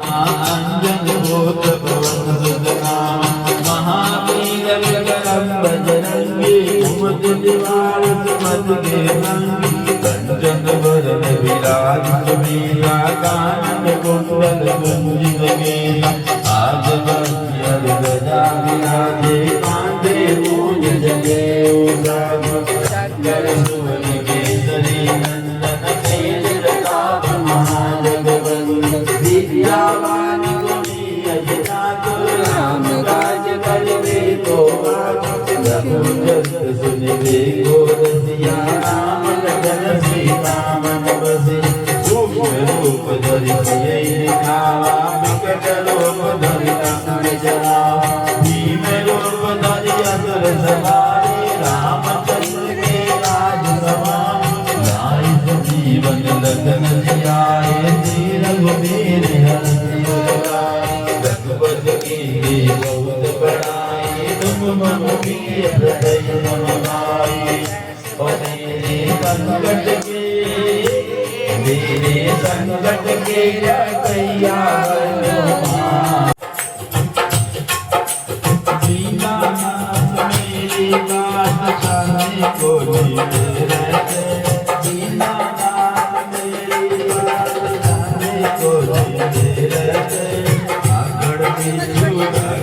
अंजन भूत पवन सुतना महावीर विक्रम बजरंगी कुमद दीवार सुमद के रंगी कंचन वरण विराज सुमेरा कानन कुंडल कुंजित केला आज बंजर गजा विराजे कांधे मूंज जनेऊ राग शंकर सुवन केसरी नंदन तेज प्रताप महाजगवंदन विद्यावान गुणी अजनाथ राम काज करवे को रघुपति सुनिवे को रसिया राम लखन सीता मन बसे सूक्ष्म रूप धरि सियहि दिखावा विकट रूप धरि लंक जरावा भीम रूप धरि असुर संहारे रामचंद्र के राज सवारे लाए संजीवन लखन जियाए श्री रघुवीर हरषि उर लाए रघुपति कीन्ही बहुत बड़ाई तुम मम प्रिय हृदय मम भाई मेरे संकट के